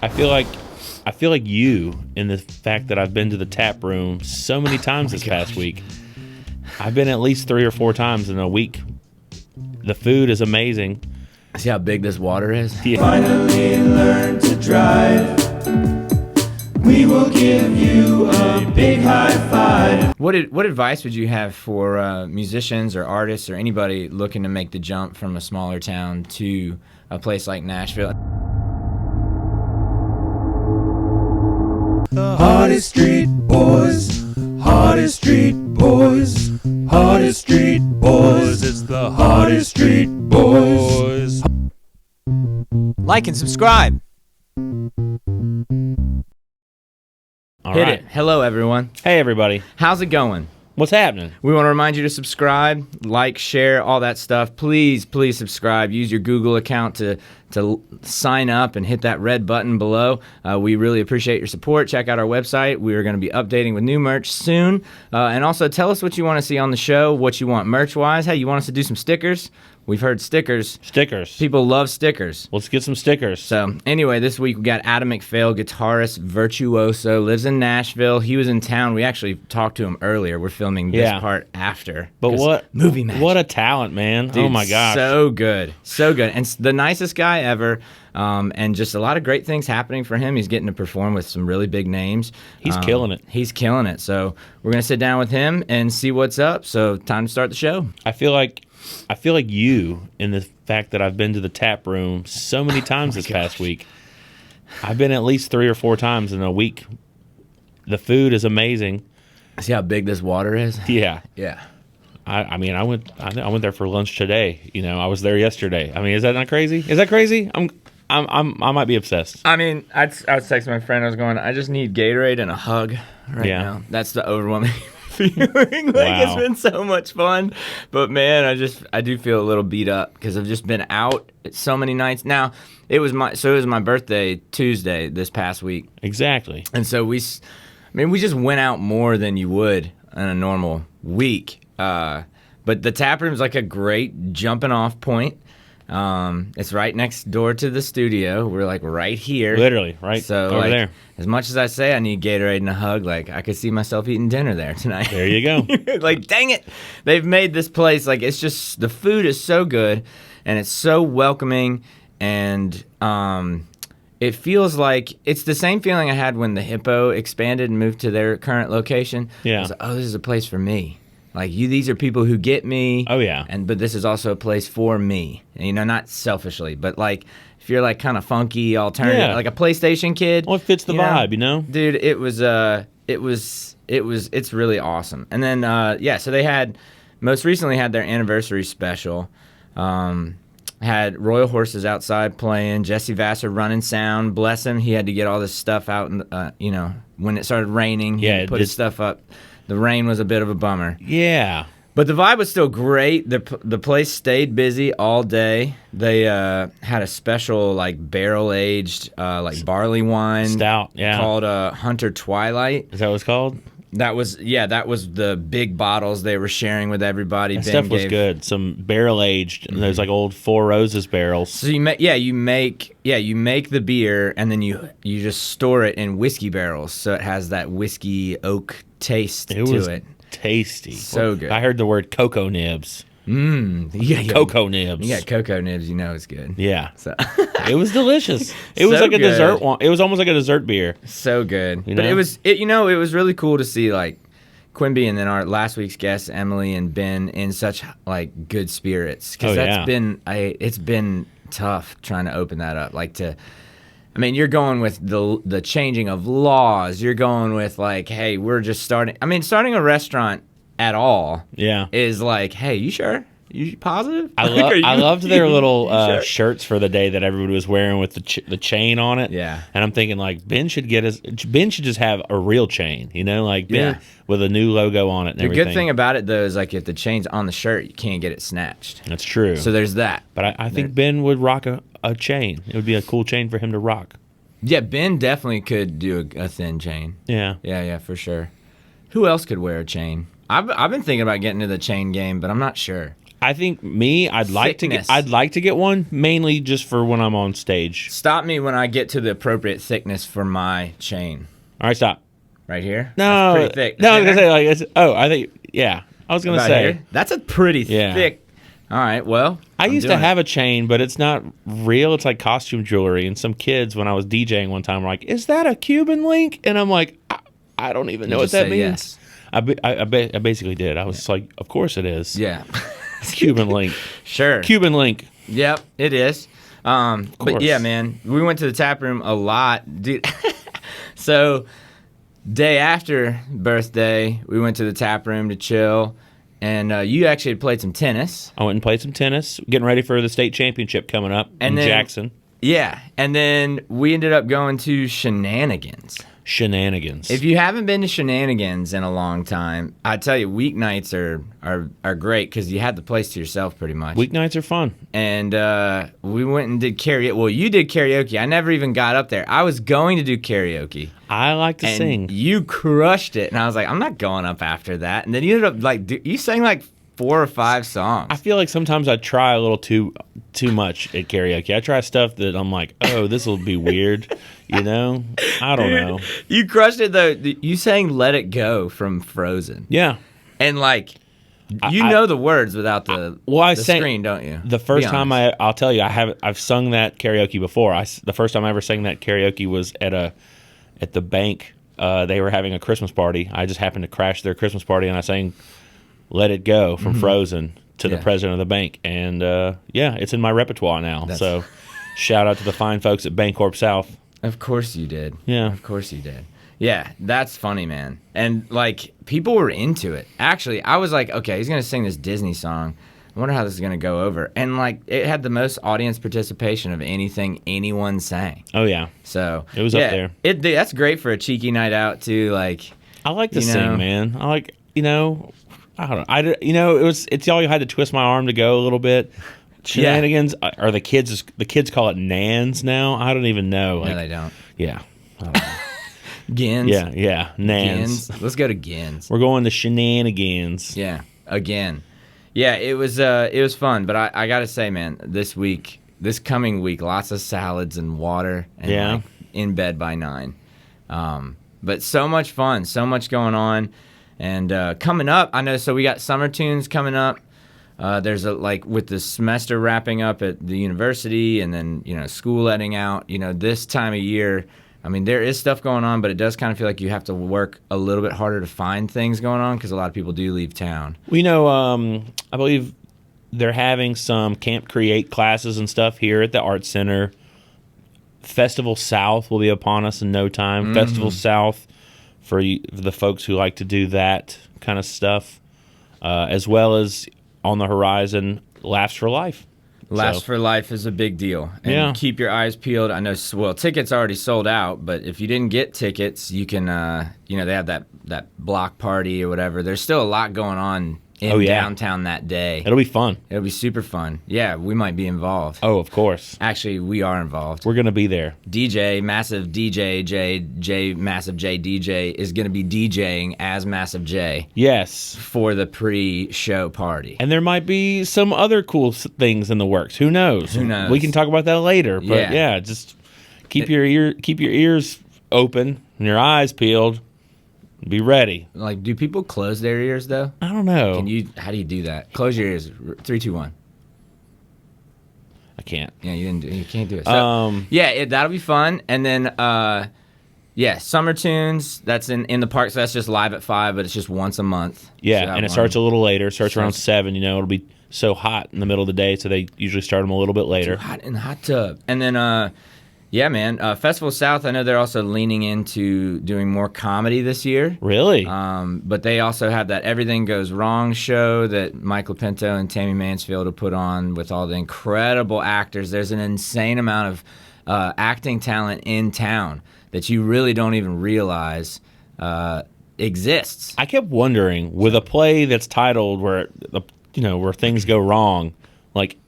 I feel like you in the fact that I've been to the Taproom so many times this past week. I've been at least 3 or 4 times in a week. The food is amazing. See how big this water is? Yeah. Finally learn to drive. We will give you a big high five. What advice would you have for musicians or artists or anybody looking to make the jump from a smaller town to a place like Nashville? The Hardest Street Boys, Hardest Street Boys, Hardest Street Boys. It's the Hardest Street Boys. Like and subscribe. All Hit right. it. Hello, everyone. Hey, everybody. How's it going? What's happening? We want to remind you to subscribe, like, share, all that stuff. Please subscribe. Use your Google account to sign up and hit that red button below. We really appreciate your support. Check out our website. We are going to be updating with new merch soon. And also tell us what you want to see on the show, what you want merch-wise. Hey, you want us to do some stickers? We've heard stickers. Stickers. People love stickers. Let's get some stickers. So anyway, this week we got Adam McPhail, guitarist, virtuoso, lives in Nashville. He was in town. We actually talked to him earlier. We're filming this part after. But what movie magic. What a talent, man. Dude, oh my gosh. So good. So good. And the nicest guy ever. And just a lot of great things happening for him. He's getting to perform with some really big names. He's killing it. He's killing it. So we're going to sit down with him and see what's up. So time to start the show. I feel like you in the fact that I've been to the Taproom so many times this past week. I've been at least 3 or 4 times in a week. The food is amazing. See how big this water is? Yeah. Yeah. I mean, I went there for lunch today. You know, I was there yesterday. I mean, is that not crazy? Is that crazy? I might be obsessed. I mean, I was texting my friend. I was going, I just need Gatorade and a hug right now. That's the overwhelming feeling. It's been so much fun, but man, I do feel a little beat up because I've just been out so many nights. Now it was my birthday Tuesday this past week. Exactly. And so we just went out more than you would in a normal week. But the Taproom's like a great jumping off point. It's right next door to the studio. We're like right here. Literally, right over there. As much as I say I need Gatorade and a hug, like I could see myself eating dinner there tonight. There you go. Like, dang it. They've made this place, like, it's just, the food is so good and it's so welcoming, and it feels like it's the same feeling I had when the Hippo expanded and moved to their current location. Yeah. I was like, oh, this is a place for me. Like, these are people who get me. Oh, yeah. But this is also a place for me. And, you know, not selfishly, but like if you're like kind of funky, alternative, like a PlayStation kid. Well, it fits the vibe, you know? Dude, it's really awesome. And then, so they most recently had their anniversary special. Had Royal Horses outside playing, Jesse Vassar running sound. Bless him, he had to get all this stuff out, and when it started raining, he put his stuff up. The rain was a bit of a bummer. Yeah. But the vibe was still great. The place stayed busy all day. They had a special, like, barrel-aged, like, barley wine. Stout, yeah. Called Hunter Twilight. Is that what it's called? That was the big bottles they were sharing with everybody. That stuff was good. Some barrel-aged, and there's, like, old Four Roses barrels. So you make the beer, and then you just store it in whiskey barrels, so it has that whiskey oak taste to it. Tasty. So good. I heard the word cocoa nibs. Yeah. Cocoa nibs. You got cocoa nibs, you know it's good. Yeah. So it was delicious. It was like a dessert one. It was almost like a dessert beer. So good. You but know? it was really cool to see, like, Quimby and then our last week's guests, Emily and Ben, in such, like, good spirits. Because it's been tough trying to open that up. Like, you're going with the changing of laws. You're going with, like, hey, we're just starting. Starting a restaurant at all is like, hey, you sure? You positive? I loved their little shirts for the day that everybody was wearing with the chain on it. Yeah. And I'm thinking, like, Ben should just have a real chain, you know, like Ben with a new logo on it and everything. The good thing about it, though, is, like, if the chain's on the shirt, you can't get it snatched. That's true. So there's that. But I think Ben would rock a chain. It would be a cool chain for him to rock. Yeah, Ben definitely could do a thin chain. Yeah. Yeah, for sure. Who else could wear a chain? I've been thinking about getting into the chain game, but I'm not sure. I think I'd like to get one, mainly just for when I'm on stage. Stop me when I get to the appropriate thickness for my chain. All right, stop. Right here? No, that's pretty thick. No, I was gonna say I think I was gonna say here? That's a pretty thick. All right, well, I used to have a chain, but it's not real. It's like costume jewelry. And some kids, when I was DJing one time, were like, "Is that a Cuban link?" And I'm like, I don't even know what that means. Yes. I basically did. I was like, "Of course it is." Yeah. Cuban link. Sure. Cuban link. Yep, it is. But yeah, man, we went to the tap room a lot, dude. So, day after birthday, we went to the tap room to chill, and you actually had played some tennis. I went and played some tennis, getting ready for the state championship coming up in Jackson. Yeah, and then we ended up going to Shenanigans. If you haven't been to Shenanigans in a long time, I tell you, weeknights are great because you had the place to yourself pretty much. Weeknights are fun. And we went and did karaoke. Well, you did karaoke. I never even got up there. I was going to do karaoke. I like to sing. You crushed it, and I was like, I'm not going up after that. And then you ended up you sang like 4 or 5 songs. I feel like sometimes I try a little too much at karaoke. I try stuff that I'm like, oh, this will be weird. I don't know. You crushed it, though. You sang Let It Go from Frozen. Yeah. And, you know the words without the screen, don't you? The first time I'll tell you, I've sung that karaoke before. The first time I ever sang that karaoke was at the bank. They were having a Christmas party. I just happened to crash their Christmas party, and I sang Let It Go from Frozen to the president of the bank. And, it's in my repertoire now. So shout out to the fine folks at Bancorp South. Of course you did. Yeah. Of course you did. Yeah, that's funny, man. And, people were into it. Actually, I was like, okay, he's going to sing this Disney song. I wonder how this is going to go over. And, it had the most audience participation of anything anyone sang. Oh, yeah. So it was up there. That's great for a cheeky night out, too. I like to sing, man. I like, I don't know. It's all you had to twist my arm to go a little bit. Shenanigans, or the kids call it Nans now. I don't even know. No, they don't. Yeah. I don't know. Gins. Yeah, Nans. Gins. Let's go to Gins. We're going to Shenanigans. Yeah, again. Yeah, it was fun, but I got to say, man, this coming week, lots of salads and water and in bed by 9. But so much fun, so much going on. And coming up, I know, so we got summer tunes coming up. There's with the semester wrapping up at the university and then, school letting out, this time of year, I mean, there is stuff going on, but it does kind of feel like you have to work a little bit harder to find things going on because a lot of people do leave town. We know, I believe they're having some Camp Create classes and stuff here at the Art Center. Festival South will be upon us in no time. Mm-hmm. Festival South for the folks who like to do that kind of stuff, as well as on the horizon, Laughs for Life. Laughs for Life is a big deal. And keep your eyes peeled. I know, tickets already sold out, but if you didn't get tickets, you can, they have that block party or whatever. There's still a lot going on in downtown that day. It'll be fun. It'll be super fun. Yeah, we might be involved. Oh, of course. Actually, we are involved. We're going to be there. DJ, Massive DJ, J Massive J DJ is going to be DJing as Massive J. Yes. For the pre-show party. And there might be some other cool things in the works. Who knows? We can talk about that later. But just keep your ears open and your eyes peeled. Be ready. Do people close their ears though? I don't know. How do you do that? Close your ears. 3, 2, 1. I can't. Yeah, you can't do it. So, that'll be fun. And then Summer Tunes, that's in the park, so that's just live at 5, but it's just once a month. Yeah, so and it starts a little later. It starts around 7, it'll be so hot in the middle of the day, so they usually start them a little bit later. Too hot in the hot tub. And then Festival South, I know they're also leaning into doing more comedy this year. Really? But they also have that Everything Goes Wrong show that Mike Lopinto and Tammy Mansfield have put on with all the incredible actors. There's an insane amount of acting talent in town that you really don't even realize exists. I kept wondering, with a play that's titled where things go wrong,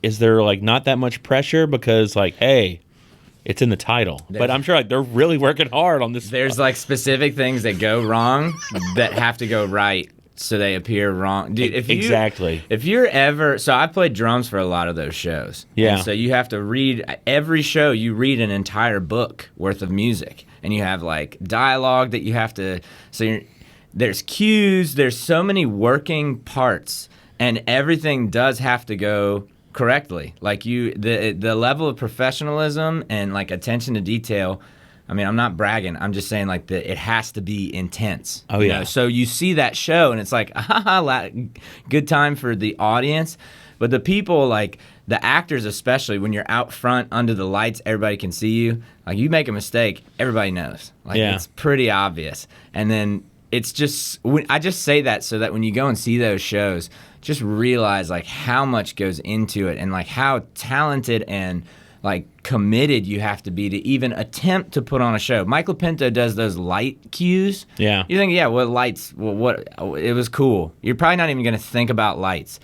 is there not that much pressure because hey, it's in the title, but I'm sure they're really working hard on this. There's specific things that go wrong that have to go right so they appear wrong. Dude, Exactly. If you're ever, so I played drums for a lot of those shows. Yeah. And so you have to read every show. You read an entire book worth of music, and you have like dialogue that you have to. So there's cues. There's so many working parts, and everything does have to go correctly. Like the level of professionalism and like attention to detail. I mean, I'm not bragging. I'm just saying, like, it has to be intense. Oh, yeah. So you see that show, and it's like, good time for the audience. But the people, like, the actors especially, when you're out front under the lights, everybody can see you. Like, you make a mistake, everybody knows. Like, it's pretty obvious. And then it's just, I just say that so that when you go and see those shows, just realize, like, how much goes into it and, like, how talented and like committed you have to be to even attempt to put on a show. Michael Pinto does those light cues. Yeah. You think, what lights? What? It was cool. You're probably not even going to think about lights,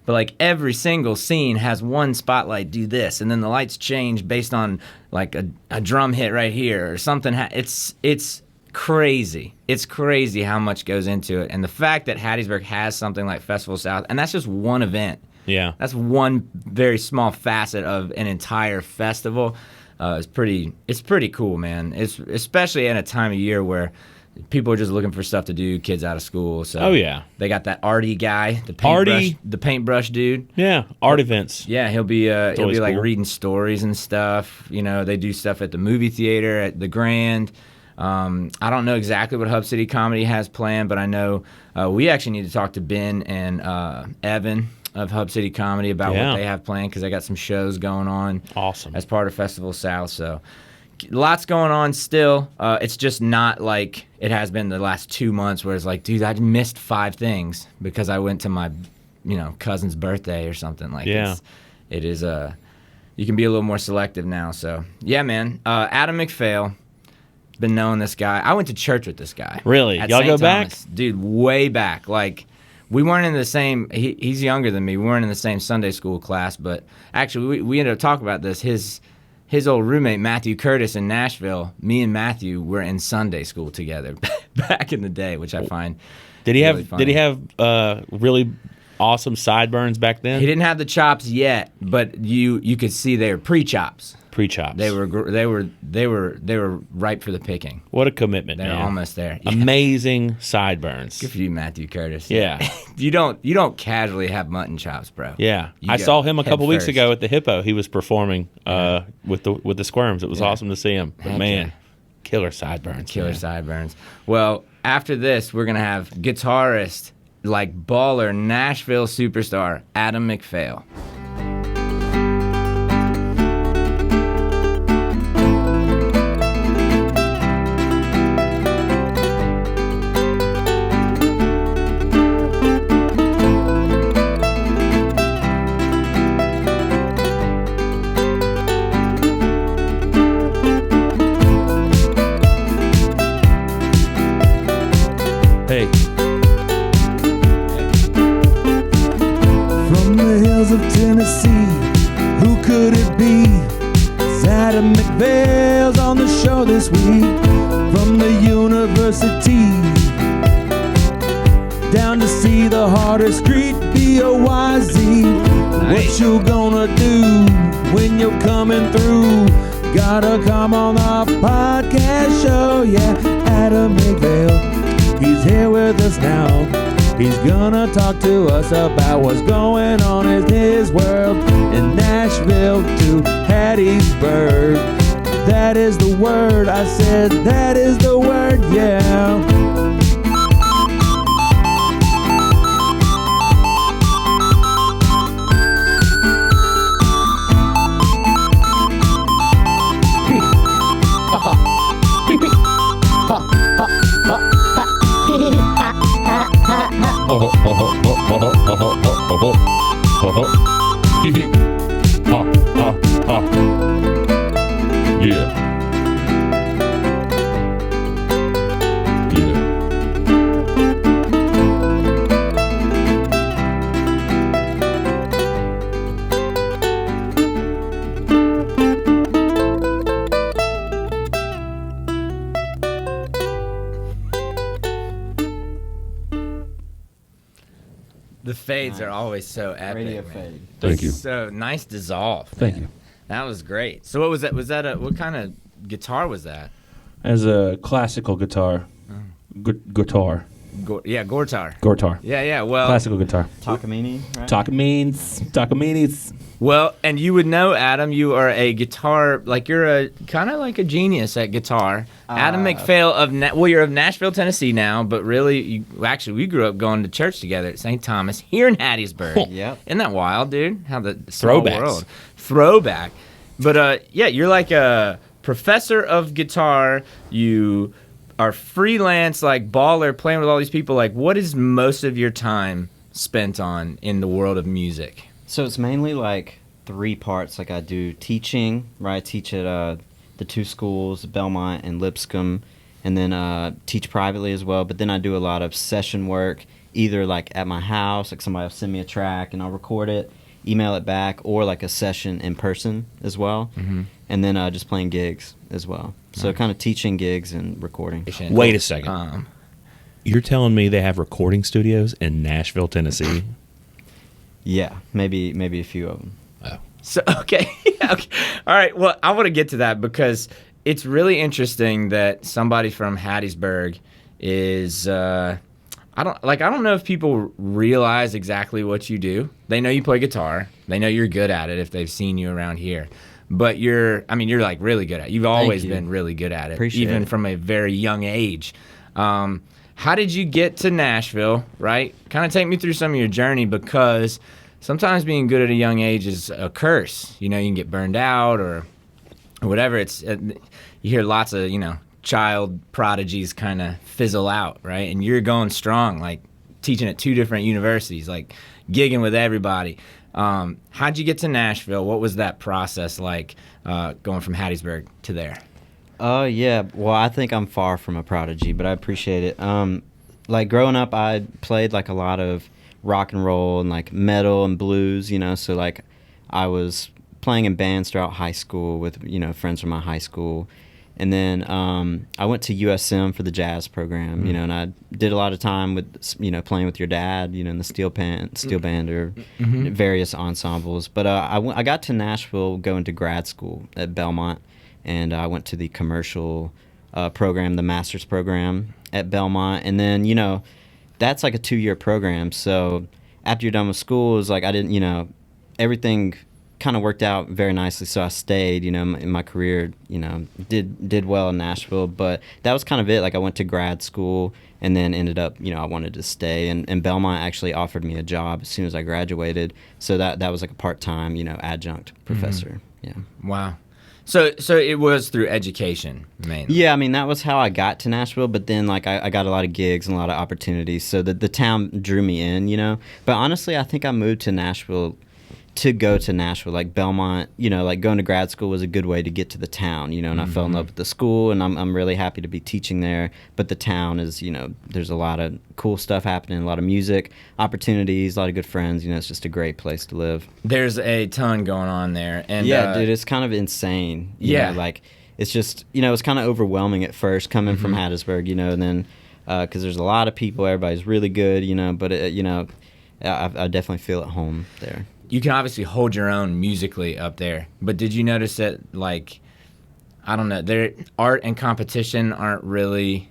but like every single scene has one spotlight do this, and then the lights change based on like a drum hit right here or something. It's crazy. It's crazy how much goes into it, and the fact that Hattiesburg has something like Festival South, and that's just one event. Yeah. That's one very small facet of an entire festival. It's pretty cool, man. It's especially in a time of year where people are just looking for stuff to do, kids out of school. So they got that arty guy, the paintbrush dude. Yeah, art events. Yeah, he'll be like cool. reading stories and stuff. You know, they do stuff at the movie theater, at the Grand. I don't know exactly what Hub City Comedy has planned, but I know we actually need to talk to Ben and Evan of Hub City Comedy about what they have planned, because they got some shows going on. Awesome. As part of Festival South. So lots going on still. It's just not like it has been the last 2 months where it's like, dude, I missed 5 things because I went to my, cousin's birthday or something. Like, it is you can be a little more selective now. So yeah, man. Adam McPhail. Been knowing this guy. I went to church with this guy. Really? At Y'all St. go Thomas. back? Dude, way back. Like, we weren't in the same, he's younger than me. We weren't in the same Sunday school class, but actually we ended up talking about this. His old roommate, Matthew Curtis in Nashville, me and Matthew were in Sunday school together back in the day, which I find really funny. Did he have really awesome sideburns back then? He didn't have the chops yet, but you could see they were pre-chops. Pre-chops. They were ripe for the picking. What a commitment, They're man. almost there. Amazing sideburns. Good for you, Matthew Curtis. Yeah. You don't casually have mutton chops, bro. Yeah. You I go saw him a couple head weeks first. ago at the Hippo. He was performing with the Squirms. It was awesome to see him. But Heck man, yeah. killer sideburns. Killer man. sideburns. Well, after this, we're going to have guitarist, like baller, Nashville superstar, Adam McPhail. Hey. From the hills of Tennessee, who could it be? Adam McPhail's on the show this week. From the university down to see the hardest street, B-O-Y-Z. What you gonna do when you're coming through? Gotta come on the podcast show, yeah. Adam McPhail, he's here with us now. He's gonna talk to us about what's going on in his world. In Nashville to Hattiesburg. That is the word, I said, that is the word, yeah. Yeah. The fades are always so epic. Radio man. fade. Thank you. So nice dissolve. Thank man. you. That was great. So what was that? Was that what kind of guitar was that? As a classical guitar. Guitar. Gortar. Yeah. Well, Classical guitar. Takamine, right? Takaminis. Well, and you would know, Adam, you are a guitar, like you're a kind of like a genius at guitar. Adam McPhail you're of Nashville, Tennessee now, but really, we grew up going to church together at St. Thomas here in Hattiesburg. Yep. Isn't that wild, dude? How the small Throwbacks. world. Throwback. But you're like a professor of guitar. You are freelance, like baller, playing with all these people. Like, what is most of your time spent on in the world of music? So it's mainly like 3 parts. Like I do teaching, right? I teach at the 2 schools, Belmont and Lipscomb, and then teach privately as well. But then I do a lot of session work, either like at my house, like somebody will send me a track and I'll record it, email it back, or like a session in person as well. Mm-hmm. And then just playing gigs as well. So kind of teaching gigs and recording. Wait a second. You're telling me they have recording studios in Nashville, Tennessee? Yeah, maybe a few of them. Oh. So okay. All right. Well, I want to get to that because it's really interesting that somebody from Hattiesburg is. I don't know if people realize exactly what you do. They know you play guitar. They know you're good at it if they've seen you around here. But you're like really good at it. You've always been really good at it, Appreciate it. From a very young age. How did you get to Nashville, right? Kind of take me through some of your journey, because sometimes being good at a young age is a curse. You know, you can get burned out or whatever. You hear lots of, child prodigies kind of fizzle out, right? And you're going strong, like teaching at 2 different universities, like gigging with everybody. How'd you get to Nashville? What was that process like, going from Hattiesburg to there? Yeah. Well, I think I'm far from a prodigy, but I appreciate it. Like growing up, I played like a lot of rock and roll and like metal and blues, so like I was playing in bands throughout high school with, friends from my high school. And then I went to USM for the jazz program, and I did a lot of time with, playing with your dad, in the steel band or various ensembles. But I got to Nashville going to grad school at Belmont, and I went to the commercial program, the master's program at Belmont. And then, that's like a 2-year program. So after you're done with school, it's like I didn't, everything kind of worked out very nicely. So I stayed, in my career, did well in Nashville. But that was kind of it. Like I went to grad school and then ended up, I wanted to stay. And Belmont actually offered me a job as soon as I graduated. So that was like a part-time, adjunct professor. Yeah. Wow. So it was through education, mainly. Yeah, I mean, that was how I got to Nashville, but then, like, I got a lot of gigs and a lot of opportunities, so the town drew me in, But honestly, I think I moved to Nashville to go to Nashville. Like, Belmont, like, going to grad school was a good way to get to the town, and I fell in love with the school, and I'm really happy to be teaching there. But the town is, there's a lot of cool stuff happening, a lot of music, opportunities, a lot of good friends. It's just a great place to live. There's a ton going on there. And yeah, dude, it's kind of insane. You know, like, it's just, it's kind of overwhelming at first coming from Hattiesburg, and then because there's a lot of people, everybody's really good, but, I definitely feel at home there. You can obviously hold your own musically up there, but did you notice that, like, I don't know, art and competition aren't really,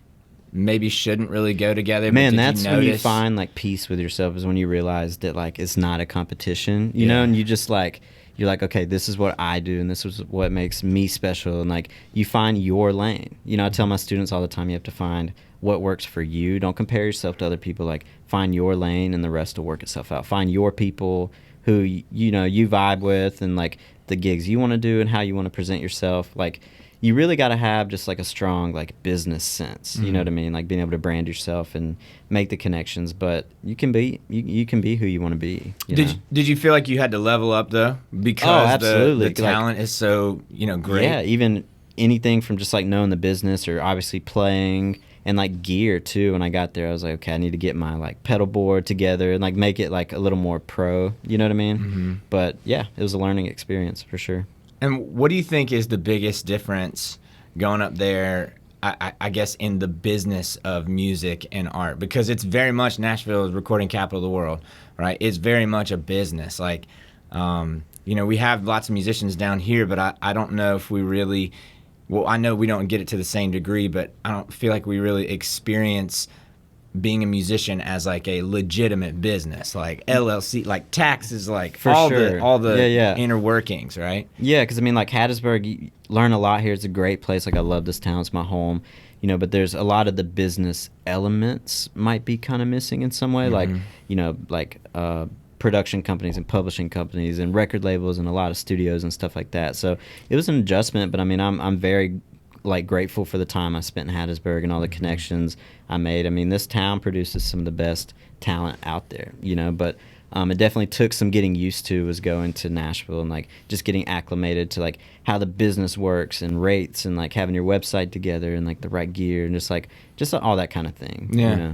maybe shouldn't really go together? Man, that's when you find, like, peace with yourself, is when you realize that, like, it's not a competition, you know, and you just, like, you're like, okay, this is what I do, and this is what makes me special, and, like, you find your lane. I tell my students all the time, you have to find what works for you. Don't compare yourself to other people. Like, find your lane, and the rest will work itself out. Find your people who you vibe with, and like the gigs you want to do and how you want to present yourself. Like, you really got to have just like a strong like business sense. You know what I mean? Like being able to brand yourself and make the connections. But you can be who you want to be. Did you feel like you had to level up though, because absolutely. the talent is so great? Yeah, even anything from just like knowing the business, or obviously playing. And like gear too. When I got there, I was like, okay, I need to get my like pedal board together and like make it like a little more pro. You know what I mean? But yeah, it was a learning experience for sure. And what do you think is the biggest difference going up there I guess in the business of music and art, because it's very much Nashville's recording capital of the world, right? It's very much a business. Like, we have lots of musicians down here, but I don't know if we really, well, I know we don't get it to the same degree, but I don't feel like we really experience being a musician as like a legitimate business, like LLC, like taxes, like For all sure. the inner workings, right? Yeah, because I mean, like Hattiesburg, you learn a lot here. It's a great place. Like I love this town. It's my home. But there's a lot of the business elements might be kind of missing in some way. Like, production companies and publishing companies and record labels and a lot of studios and stuff like that. So it was an adjustment, but I mean, I'm very grateful for the time I spent in Hattiesburg and all the connections I made. I mean, this town produces some of the best talent out there, but it definitely took some getting used to, was going to Nashville and like just getting acclimated to like how the business works and rates and like having your website together and like the right gear and just all that kind of thing. Yeah.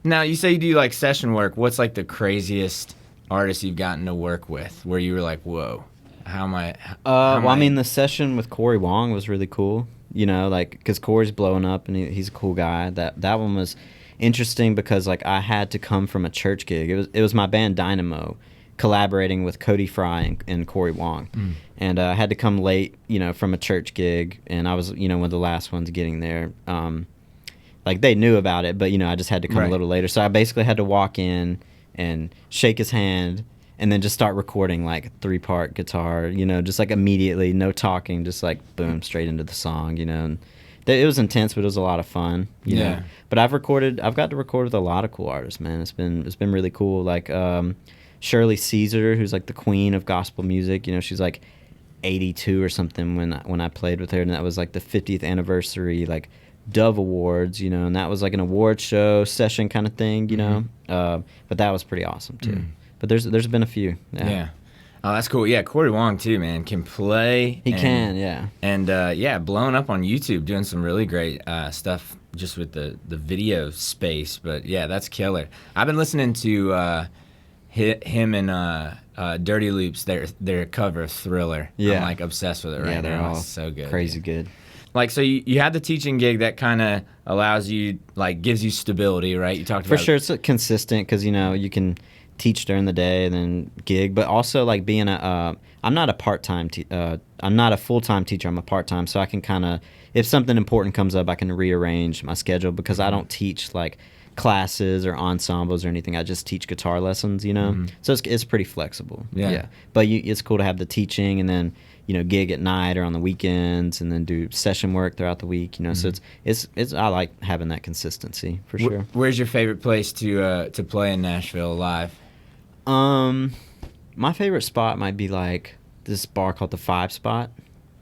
Now you say you do like session work. What's like the craziest artist you've gotten to work with where you were like, whoa, I mean, the session with Cory Wong was really cool. Because Cory's blowing up and he's a cool guy. That one was interesting because like I had to come from a church gig. It was my band Dynamo collaborating with Cody Fry and Cory Wong, and I had to come late, from a church gig, and I was one of the last ones getting there. Like they knew about it, but I just had to come a little later. So I basically had to walk in and shake his hand. And then just start recording like 3-part guitar, just like immediately, no talking, just like boom, straight into the song, And it was intense, but it was a lot of fun, you know. But I've got to record with a lot of cool artists, man. It's been really cool. Like Shirley Caesar, who's like the queen of gospel music. She's like 82 or something when I played with her, and that was like the 50th anniversary like Dove Awards, and that was like an award show session kind of thing, But that was pretty awesome too. But there's been a few. Yeah. Oh, that's cool. Yeah, Cory Wong too, man, can play. He can, yeah. And blowing up on YouTube, doing some really great stuff just with the video space. But yeah, that's killer. I've been listening to him and Dirty Loops, their cover of Thriller. Yeah. I'm like obsessed with it right now. They're all it's so good. Crazy good. Like, so you had the teaching gig that kind of allows you, like, gives you stability, right? You talked about for sure. It's consistent because you can teach during the day and then gig, but also like being I'm not a part-time I'm not a full-time teacher. I'm a part-time, so I can kind of, if something important comes up, I can rearrange my schedule because I don't teach like classes or ensembles or anything. I just teach guitar lessons, so it's pretty flexible. Yeah. But it's cool to have the teaching and then gig at night or on the weekends and then do session work throughout the week, so it's I like having that consistency for sure. Where's your favorite place to play in Nashville live? My favorite spot might be like this bar called the 5 Spot.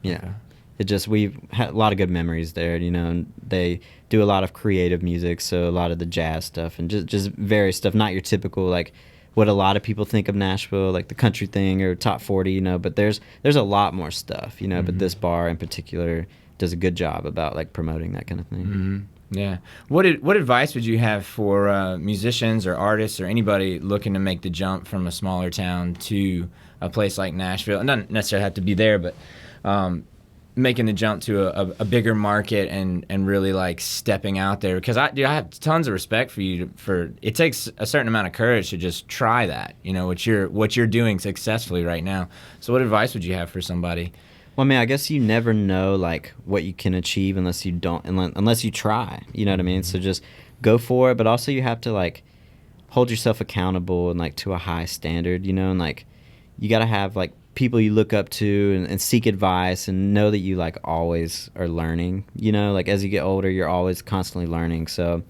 Yeah. Okay. We've had a lot of good memories there, and they do a lot of creative music, so a lot of the jazz stuff and just various stuff, not your typical like what a lot of people think of Nashville, like the country thing or top 40, but there's a lot more stuff, but this bar in particular does a good job about like promoting that kind of thing. Mm-hmm. Yeah. What advice would you have for musicians or artists or anybody looking to make the jump from a smaller town to a place like Nashville? It doesn't necessarily have to be there, but making the jump to a bigger market and really like stepping out there. Because I have tons of respect for you for it takes a certain amount of courage to just try that, what you're doing successfully right now. So what advice would you have for somebody? Well, I mean, I guess you never know like what you can achieve unless you try. You know what I mean? So just go for it, but also you have to like hold yourself accountable and like to a high standard, and like you got to have like people you look up to and seek advice and know that you like always are learning. Like as you get older, you're always constantly learning. So,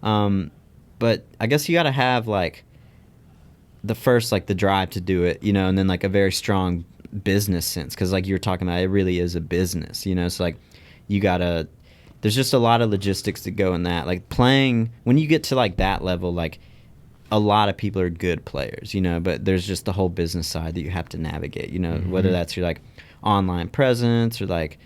but I guess you got to have like the first like the drive to do it, and then like a very strong business sense, because like you were talking about, it really is a business, so like there's just a lot of logistics that go in that, like playing when you get to like that level, like a lot of people are good players, but there's just the whole business side that you have to navigate, whether that's your like online presence or like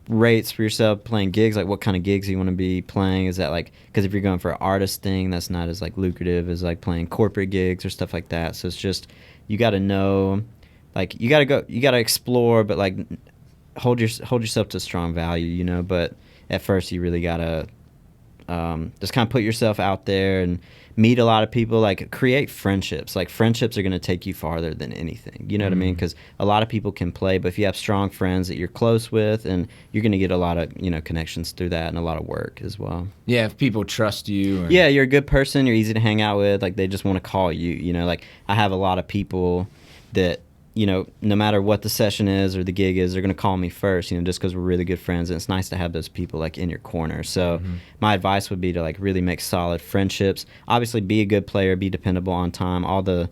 rates for yourself playing gigs, like what kind of gigs you want to be playing. Is that like, because if you're going for an artist thing, that's not as like lucrative as like playing corporate gigs or stuff like that. So it's just, you got to know, like you got to explore, but like hold yourself to strong value, but at first you really gotta just kind of put yourself out there and meet a lot of people, like create friendships. Like friendships are going to take you farther than anything, you know what I mean? Because a lot of people can play, but if you have strong friends that you're close with, and you're going to get a lot of, you know, connections through that and a lot of work as well. Yeah, if people trust you. Yeah, you're a good person, you're easy to hang out with, like they just want to call you, you know, like I have a lot of people that, you know, no matter what the session is or the gig is, they're going to call me first, you know, just because we're really good friends. And it's nice to have those people, like, in your corner. So my advice would be to, like, really make solid friendships. Obviously, be a good player, be dependable on time, all the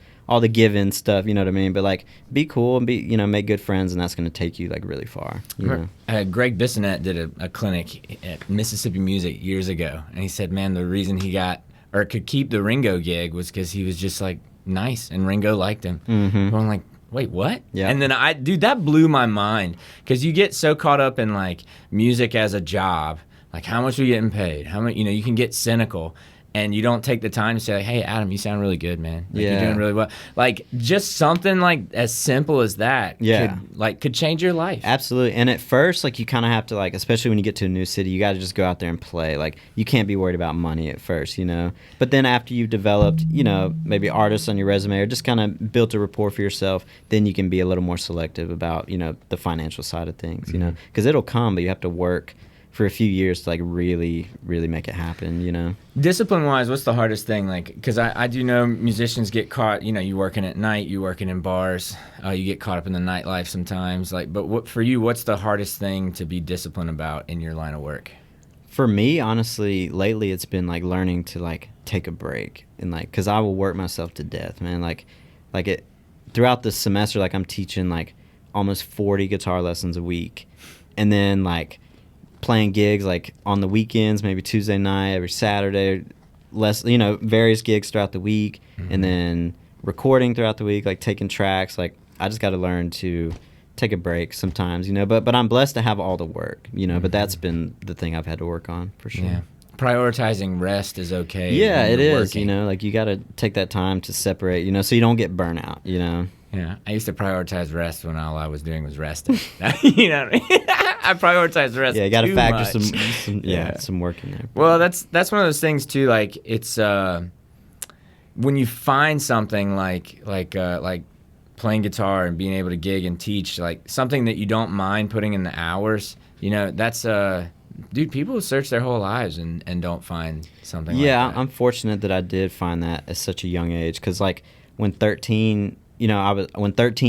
give-in stuff, you know what I mean? But, like, be cool and be, you know, make good friends, and that's going to take you, like, really far. You know? Greg Bissonette did a clinic at Mississippi Music years ago, and he said, man, the reason he got or could keep the Ringo gig was because he was just, like, nice, and Ringo liked him. But I'm like, wait, what? Yeah. And then dude, that blew my mind, because you get so caught up in like music as a job, like how much are you getting paid? How much, you know, you can get cynical, and you don't take the time to say, like, hey, Adam, you sound really good, man. Like, you're doing really well. Like just something like as simple as that could change your life. Absolutely. And at first, like, you kind of have to, like, especially when you get to a new city, you got to just go out there and play. Like, you can't be worried about money at first, you know. But then after you've developed, you know, maybe artists on your resume or just kind of built a rapport for yourself, then you can be a little more selective about, you know, the financial side of things, you know. Because it'll come, but you have to work for a few years to, like, really make it happen, you know. Discipline-wise, what's the hardest thing? Like, because I do know musicians get caught, you know, you working at night, you working in bars, you get caught up in the nightlife sometimes. Like, but for you, what's the hardest thing to be disciplined about in your line of work? For me, honestly, lately it's been, like, learning to, like, take a break. And, like, because I will work myself to death, man. Like it throughout the semester, like, I'm teaching, like, almost 40 guitar lessons a week. And then, like, playing gigs, like, on the weekends, maybe Tuesday night, every Saturday, you know, various gigs throughout the week, and then recording throughout the week, like, taking tracks. Like, I just got to learn to take a break sometimes, you know, but I'm blessed to have all the work, you know, but that's been the thing I've had to work on, for sure. Yeah. Prioritizing rest is okay. Yeah, it is, you know, like, you got to take that time to separate, you know, so you don't get burnout, you know. Yeah, I used to prioritize rest when all I was doing was resting. You know what I mean? I prioritize rest. Yeah, you got to factor much. some work in there. Well, that's one of those things too. Like, it's when you find something like playing guitar and being able to gig and teach, like something that you don't mind putting in the hours. You know, that's dude, people search their whole lives and don't find something like that. Yeah, I'm fortunate that I did find that at such a young age, because, like, when 13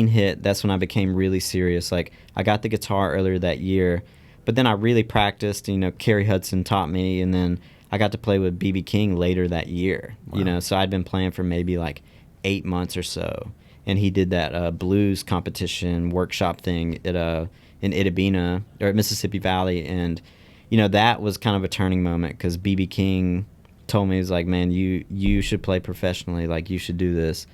hit, that's when I became really serious. Like, I got the guitar earlier that year, but then I really practiced. You know, Kerry Hudson taught me, and then I got to play with B.B. King later that year. Wow. You know, so I'd been playing for maybe like 8 months or so, and he did that blues competition workshop thing at in Itabena, or at Mississippi Valley, and you know, that was kind of a turning moment, because B.B. King told me, he was like, man, you should play professionally. Like, you should do this.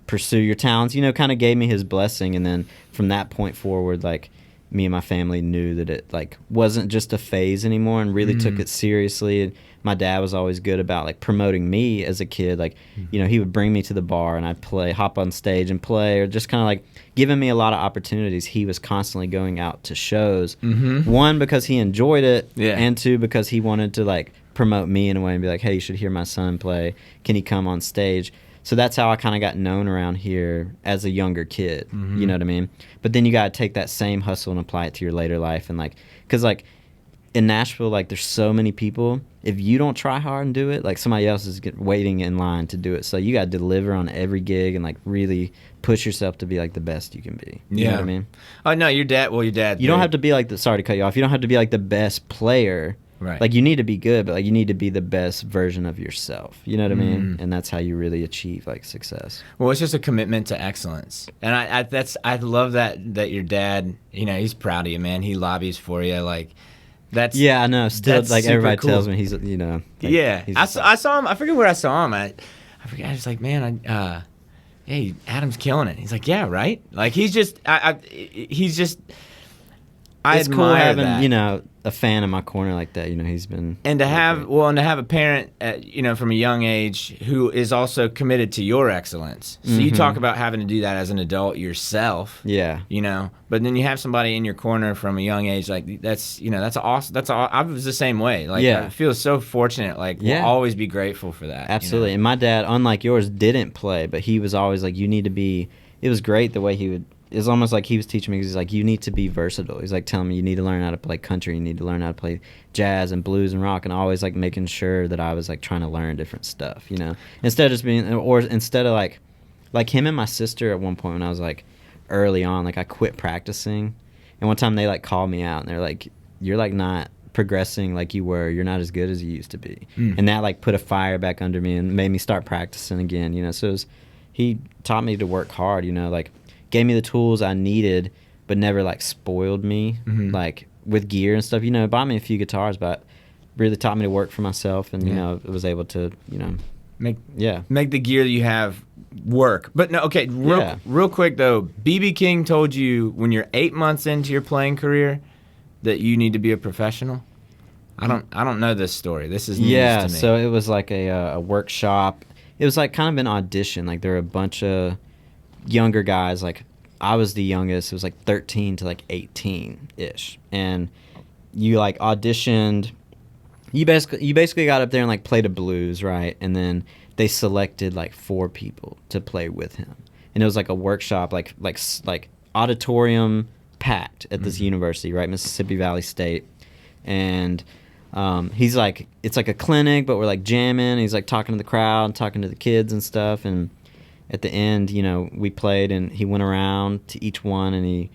Pursue your talents, you know, kind of gave me his blessing. And then from that point forward, like, me and my family knew that it, like, wasn't just a phase anymore, and really took it seriously. And my dad was always good about, like, promoting me as a kid. Like, you know, he would bring me to the bar and I'd hop on stage and play, or just kind of, like, giving me a lot of opportunities. He was constantly going out to shows, one, because he enjoyed it, and two, because he wanted to, like, promote me in a way and be like, hey, you should hear my son play. Can he come on stage? So that's how I kind of got known around here as a younger kid, you know what I mean? But then you got to take that same hustle and apply it to your later life. And, like, because, like, in Nashville, like, there's so many people. If you don't try hard and do it, like, somebody else is waiting in line to do it. So you got to deliver on every gig and, like, really push yourself to be, like, the best you can be. You know what I mean? Oh, no, your dad. You don't have to be, like, sorry to cut you off. You don't have to be, like, the best player. Right. Like, you need to be good, but, like, you need to be the best version of yourself. You know what I mean? And that's how you really achieve, like, success. Well, it's just a commitment to excellence. And I love that your dad, you know, he's proud of you, man. He lobbies for you. Like, that's... Yeah, I know. Still, like, everybody tells me he's, you know... Like, yeah. I saw him. I forget where I saw him. I forget. I was like, man, hey, Adam's killing it. He's like, yeah, right? Like, he's just... he's just... I it's cool admire having that. A fan in my corner like that. He's been And to really have great. a parent, from a young age who is also committed to your excellence. So you talk about having to do that as an adult yourself. Yeah. But then you have somebody in your corner from a young age, like that's awesome. I was the same way. Like Yeah. I feel so fortunate. Like we'll always be grateful for that. Absolutely. And my dad, unlike yours, didn't play, but he was always like, you need to be. It was great the way he would. It's almost like he was teaching me because he's like, you need to be versatile. He's like telling me you need to learn how to play country, you need to learn how to play jazz and blues and rock, and always like making sure that I was like trying to learn different stuff, instead of just being, or instead of like him and my sister at one point when I was like early on, like I quit practicing, and one time they like called me out and they're like, you're like not progressing like you were, you're not as good as you used to be, and that like put a fire back under me and made me start practicing again, so he taught me to work hard, like gave me the tools I needed, but never like spoiled me, like with gear and stuff. Bought me a few guitars, but really taught me to work for myself, and was able to, make the gear that you have work. But no, okay, real quick though, BB King told you when you're 8 months into your playing career that you need to be a professional. I don't know this story. This is news to me. So it was like a workshop. It was like kind of an audition. Like there were a bunch of younger guys, like I was the youngest. It was like 13 to like 18-ish, and you like auditioned. You basically got up there and like played a blues, right? And then they selected like 4 people to play with him, and it was like a workshop, like auditorium packed at this university, right, Mississippi Valley State, and he's like, it's like a clinic, but we're like jamming. He's like talking to the crowd and talking to the kids and stuff, and at the end, we played, and he went around to each one, and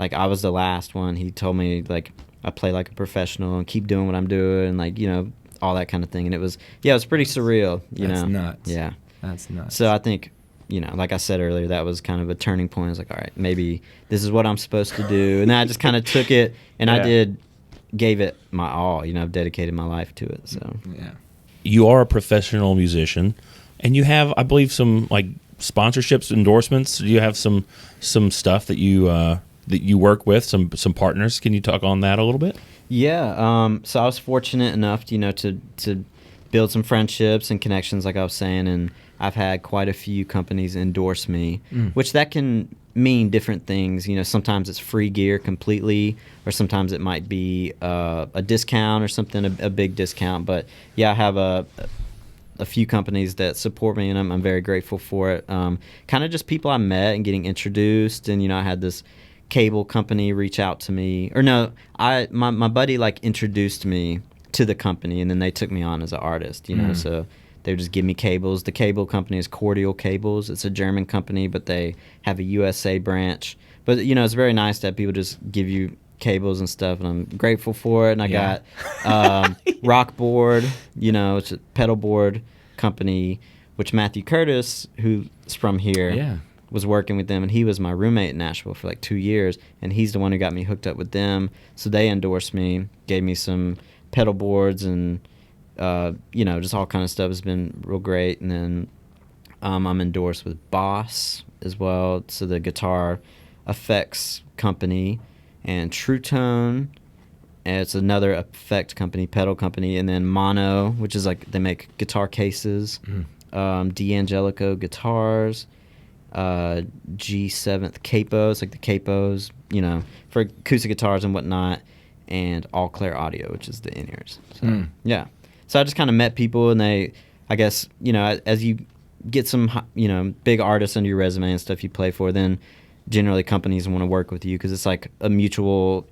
I was the last one. He told me, like, I play like a professional and keep doing what I'm doing, like, all that kind of thing. And it was pretty surreal, That's nuts. Yeah. That's nuts. So I think, like I said earlier, that was kind of a turning point. I was like, all right, maybe this is what I'm supposed to do. And then I just kind of took it, and gave it my all, I've dedicated my life to it, so. Yeah. You are a professional musician, and you have, I believe, some, like, sponsorships, endorsements. Do you have some stuff that you work with, some partners? Can you talk on that a little bit? Yeah. So I was fortunate enough, to build some friendships and connections, like I was saying, and I've had quite a few companies endorse me, which that can mean different things. Sometimes it's free gear completely, or sometimes it might be a discount or something, a big discount. But yeah, I have a few companies that support me, and I'm very grateful for it. Kind of just people I met and getting introduced, and I had this cable company reach out to me, or no, my buddy like introduced me to the company, and then they took me on as an artist, so they would just give me cables. The cable company is Cordial Cables. It's a German company, but they have a USA branch. But it's very nice that people just give you cables and stuff, and I'm grateful for it. And I got Rockboard, it's a pedal board company, which Matthew Curtis, who's from here, was working with them, and he was my roommate in Nashville for like 2 years, and he's the one who got me hooked up with them. So they endorsed me, gave me some pedal boards, and just all kind of stuff. Has been real great. And then I'm endorsed with Boss as well, so the guitar effects company, and True Tone, and it's another effect company, pedal company, and then Mono, which is like they make guitar cases, D'Angelico guitars, G7th capos, like the capos, for acoustic guitars and whatnot, and All Clear Audio, which is the in-ears. So, yeah. So I just kind of met people, and they, I guess, as you get some, big artists under your resume and stuff you play for, then generally companies want to work with you because it's like a mutual,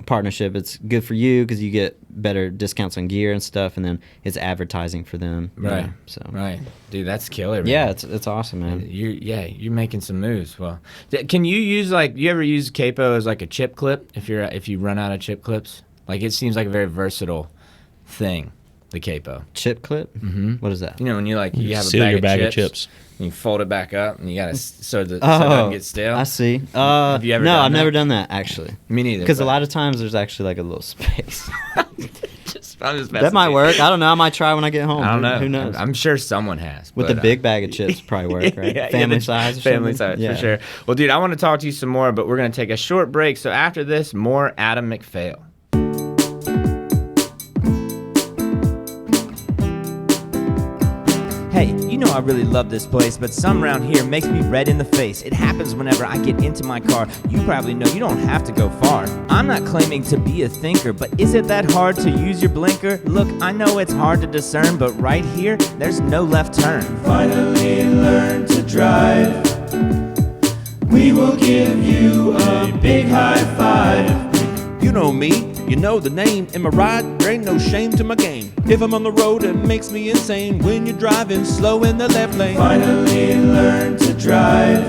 partnership. It's good for you because you get better discounts on gear and stuff, and then it's advertising for them. Right. So. Right. Dude, that's killer, man. Yeah, it's awesome, man. You're making some moves. Well, can you use you ever use capo as like a chip clip if you run out of chip clips? Like it seems like a very versatile thing. The capo. Chip clip? Mm-hmm. What is that? When you have seal a your bag of chips, and you fold it back up, and you gotta so it doesn't get stale. I see. Have you ever? I've never done that actually. Me neither. Because a lot of times there's actually like a little space. Just I'm just That might work. I don't know. I might try when I get home. I don't know. Who knows? I'm sure someone has. With but, the big bag of chips, probably work, right? Family size or family something? size, for sure. Well, dude, I want to talk to you some more, but we're going to take a short break. So after this, more Adam McPhail. Hey, you know I really love this place, but some around here makes me red in the face. It happens whenever I get into my car. You probably know you don't have to go far. I'm not claiming to be a thinker, but is it that hard to use your blinker? Look, I know it's hard to discern, but right here, there's no left turn. Finally learn to drive. We will give you a big high five. You know me, you know the name. In my ride, there ain't no shame to my game. If I'm on the road, it makes me insane when you're driving slow in the left lane. Finally learn to drive.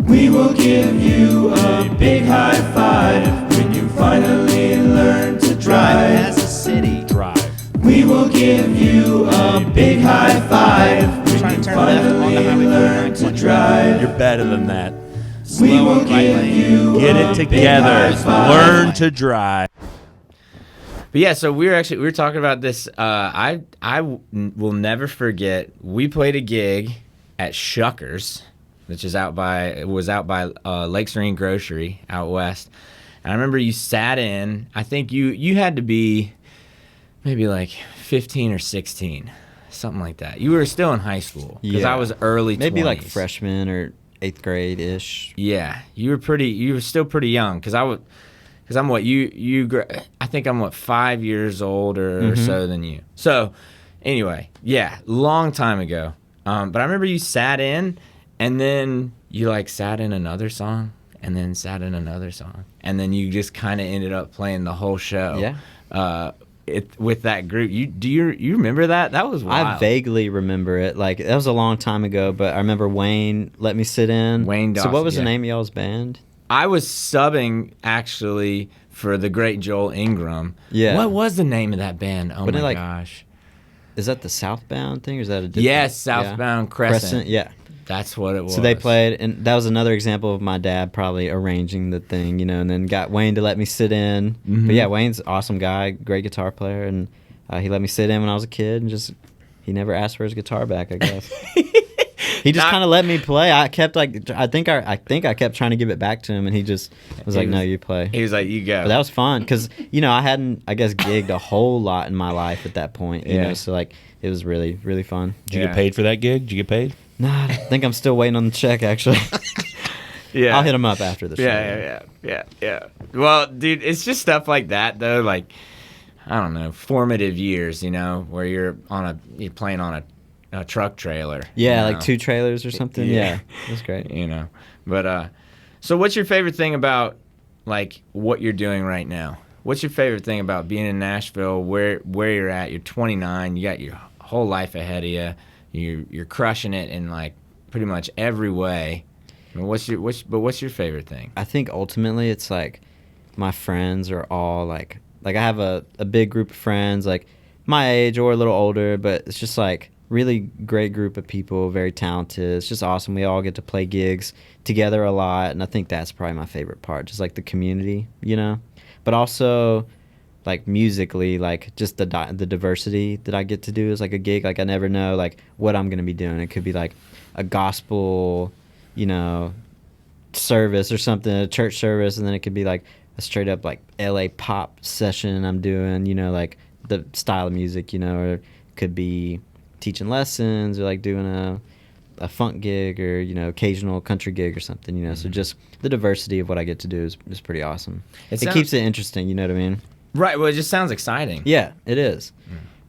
We will give you a big high five when you finally learn to drive. As a city. Drive. We will give you a big high five when Trying you to turn left on the finally highway learn to 920. drive. You're better than that. We will give you Get a it big together. high five. Learn to drive. But yeah, so we were talking about this. I will never forget. We played a gig at Shuckers, which is out by Lake Serene Grocery out west. And I remember you sat in. I think you had to be maybe like 15 or 16, something like that. You were still in high school because I was early 20s. Maybe like freshman or 8th grade ish. Yeah, you were still pretty young because I'm what I think I'm what 5 years older or so than you. So anyway, yeah, long time ago. But I remember you sat in, and then you like sat in another song, and then sat in another song, and then you just kind of ended up playing the whole show. Yeah. With that group. You remember that? That was wild. I vaguely remember it. Like, that was a long time ago, but I remember Wayne let me sit in. Wayne So Dawson, what was the yeah. name of y'all's band? I was subbing actually for the great Joel Ingram. Yeah. What was the name of that band? Oh Wasn't it my like- gosh. Is that the Southbound thing, or is that a different? Yes, Southbound Crescent. Yeah. That's what it was. So they played, and that was another example of my dad probably arranging the thing, and then got Wayne to let me sit in. But yeah, Wayne's an awesome guy, great guitar player, and he let me sit in when I was a kid, and he never asked for his guitar back, I guess. He just kind of let me play. I kept I think I kept trying to give it back to him, and he just was like, "No, you play." He was like, "You go." But that was fun because I hadn't, I guess, gigged a whole lot in my life at that point. You know, so like it was really, really fun. Did you get paid for that gig? Did you get paid? Nah, I think I'm still waiting on the check, actually. Yeah. I'll hit him up after the show. Yeah. Well, dude, it's just stuff like that though. Like, I don't know, formative years, where you're playing on a truck trailer. Yeah, like 2 trailers or something. Yeah, it was great. But so what's your favorite thing about like what you're doing right now? What's your favorite thing about being in Nashville? Where you're at? You're 29. You got your whole life ahead of you. You're crushing it in like pretty much every way. I mean, what's your favorite thing? I think ultimately it's like my friends are all like I have a big group of friends like my age or a little older, but it's just like really great group of people, very talented. It's just awesome. We all get to play gigs together a lot, and I think that's probably my favorite part, just like the community, But also like musically, like just the diversity that I get to do is like a gig. Like I never know like what I'm gonna be doing. It could be like a gospel, service or something, a church service, and then it could be like a straight up like LA pop session I'm doing, like the style of music, or it could be teaching lessons or like doing a funk gig or occasional country gig or something, So just the diversity of what I get to do is pretty awesome. It keeps it interesting, you know what I mean? Right. Well, it just sounds exciting. Yeah, it is.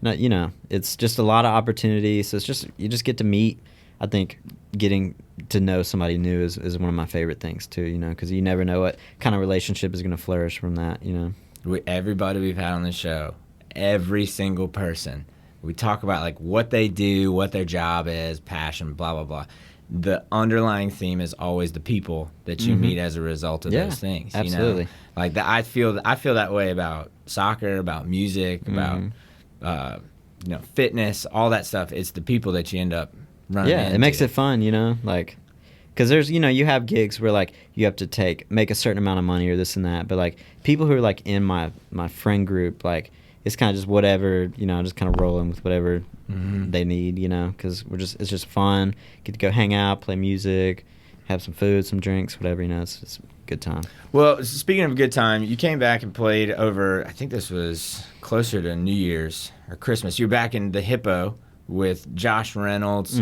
No, it's just a lot of opportunities. So it's just you just get to meet. I think getting to know somebody new is one of my favorite things too. Because you never know what kind of relationship is going to flourish from that. Everybody we've had on the show, every single person, we talk about like what they do, what their job is, passion, blah blah blah. The underlying theme is always the people that you meet as a result of those things. Absolutely. Like that, I feel that way about soccer, about music, about fitness, all that stuff. It's the people that you end up running into. Yeah, it makes it fun, like Because there's, you have gigs where, like, you have to make a certain amount of money or this and that. But, like, people who are, like, in my friend group, like, it's kind of just whatever, just kind of rolling with whatever they need, because it's just fun. Get to go hang out, play music, have some food, some drinks, whatever, it's a good time. Well, speaking of a good time, you came back and played over, I think this was closer to New Year's or Christmas. You're back in the Hippo with Josh Reynolds,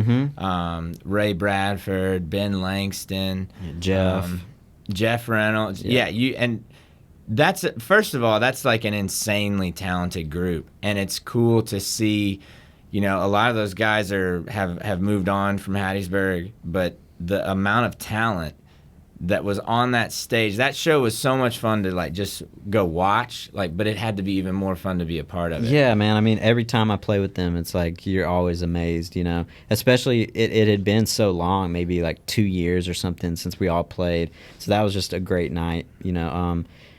Ray Bradford, Ben Langston, Jeff Reynolds. Yeah, and that's, first of all, that's like an insanely talented group, and it's cool to see. A lot of those guys have moved on from Hattiesburg, but the amount of talent that was on that stage, that show was so much fun to like just go watch, but it had to be even more fun to be a part of it. Yeah, man. I mean, every time I play with them, it's like you're always amazed, Especially it had been so long, maybe like 2 years or something since we all played. So that was just a great night,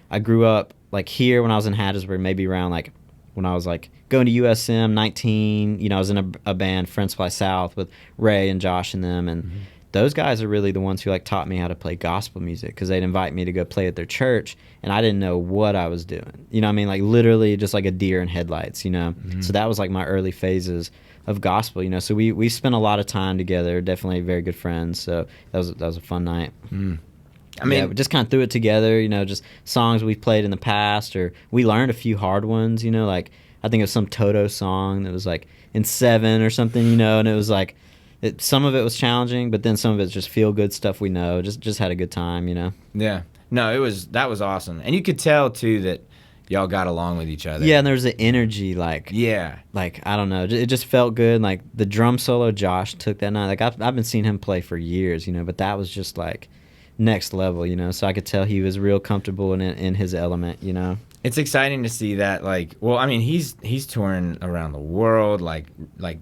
I grew up like here when I was in Hattiesburg, maybe around like when I was like going to USM 19, I was in a band, Friends Fly South, with Ray and Josh and them, and those guys are really the ones who like taught me how to play gospel music, because they'd invite me to go play at their church, and I didn't know what I was doing. What I mean? Like literally just like a deer in headlights, So that was like my early phases of gospel, So we spent a lot of time together, definitely very good friends. So that was a fun night. I mean, we just kind of threw it together, just songs we've played in the past, or we learned a few hard ones, like I think it was some Toto song that was like in 7 or something, and it was like, some of it was challenging, but then some of it's just feel good stuff we know. Just had a good time, Yeah. No, that was awesome. And you could tell too that y'all got along with each other. Yeah, and there was an energy, like I don't know, it just felt good. Like the drum solo Josh took that night, like I've been seeing him play for years, but that was just like next level, so I could tell he was real comfortable in his element, It's exciting to see that, he's touring around the world, like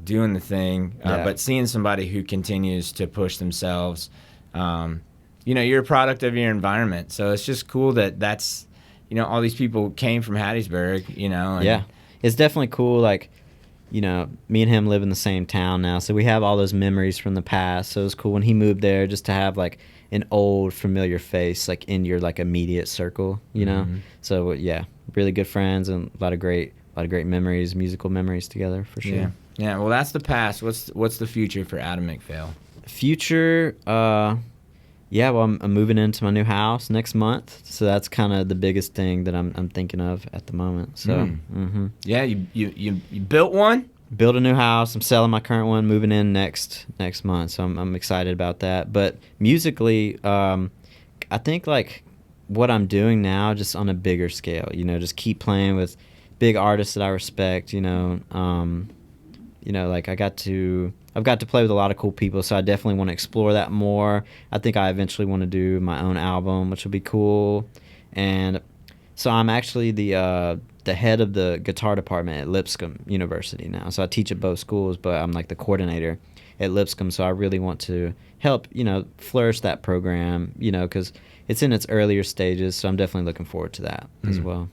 doing the thing, but seeing somebody who continues to push themselves, you're a product of your environment, so it's just cool that's, all these people came from Hattiesburg, and it's definitely cool, like, me and him live in the same town now, so we have all those memories from the past, so it was cool when he moved there just to have, like, an old familiar face, like, in your, like, immediate circle, So, really good friends and a lot of great memories, musical memories together, for sure. Yeah, well, that's the past. What's the future for Adam McPhail? Future, well, I'm moving into my new house next month, so that's kind of the biggest thing that I'm thinking of at the moment. So, yeah, you built one? Build a new house. I'm selling my current one, moving in next month, so I'm excited about that. But musically, I think like what I'm doing now, just on a bigger scale, just keep playing with big artists that I respect, like I've got to play with a lot of cool people, so I definitely want to explore that more. I think I eventually want to do my own album, which will be cool. And so I'm actually the head of the guitar department at Lipscomb University now. So I teach at both schools, but I'm like the coordinator at Lipscomb, so I really want to help, flourish that program, because it's in its earlier stages, so I'm definitely looking forward to that as well.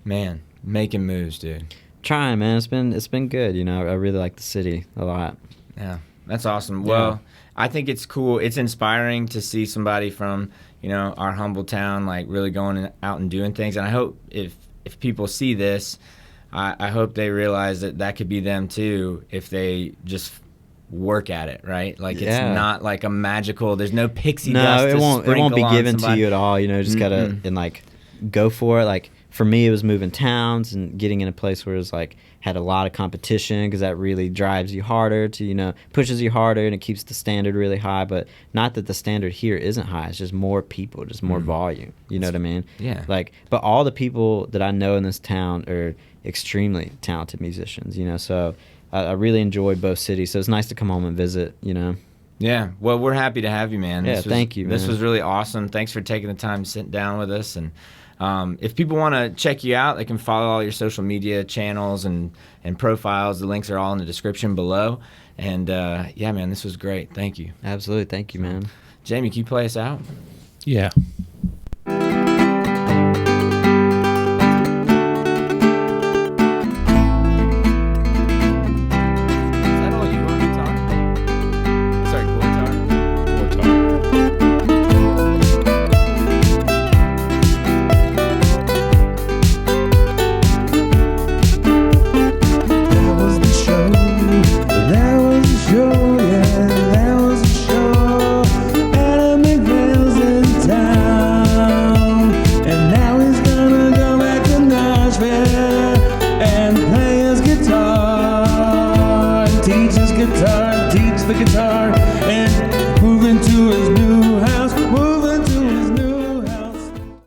Man, making moves, dude. Trying, man. It's been good, I really like the city a lot. Yeah, that's awesome. Well, I think it's cool. It's inspiring to see somebody from, our humble town, like, really going out and doing things, and I hope if people see this, I hope they realize that could be them too if they just work at it, right? Like, it's not like a magical, there's no pixie dust to sprinkle on it won't be given somebody. to you at all, just gotta and like go for it. Like for me, it was moving towns and getting in a place where it was like had a lot of competition, because that really drives you harder to, pushes you harder, and it keeps the standard really high. But not that the standard here isn't high, it's just more people, just more volume, you know what I mean? Yeah. Like, but all the people that I know in this town are extremely talented musicians, so I really enjoyed both cities, so it's nice to come home and visit, Yeah, well, we're happy to have you, man. Yeah, thank you, man. This was really awesome. Thanks for taking the time to sit down with us. And if people want to check you out, they can follow all your social media channels and profiles. The links are all in the description below. And, yeah, man, this was great. Thank you. Absolutely. Thank you, man. Jamie, can you play us out? Yeah. Is that all you on guitar? Sorry, guitar? Guitar. yeah.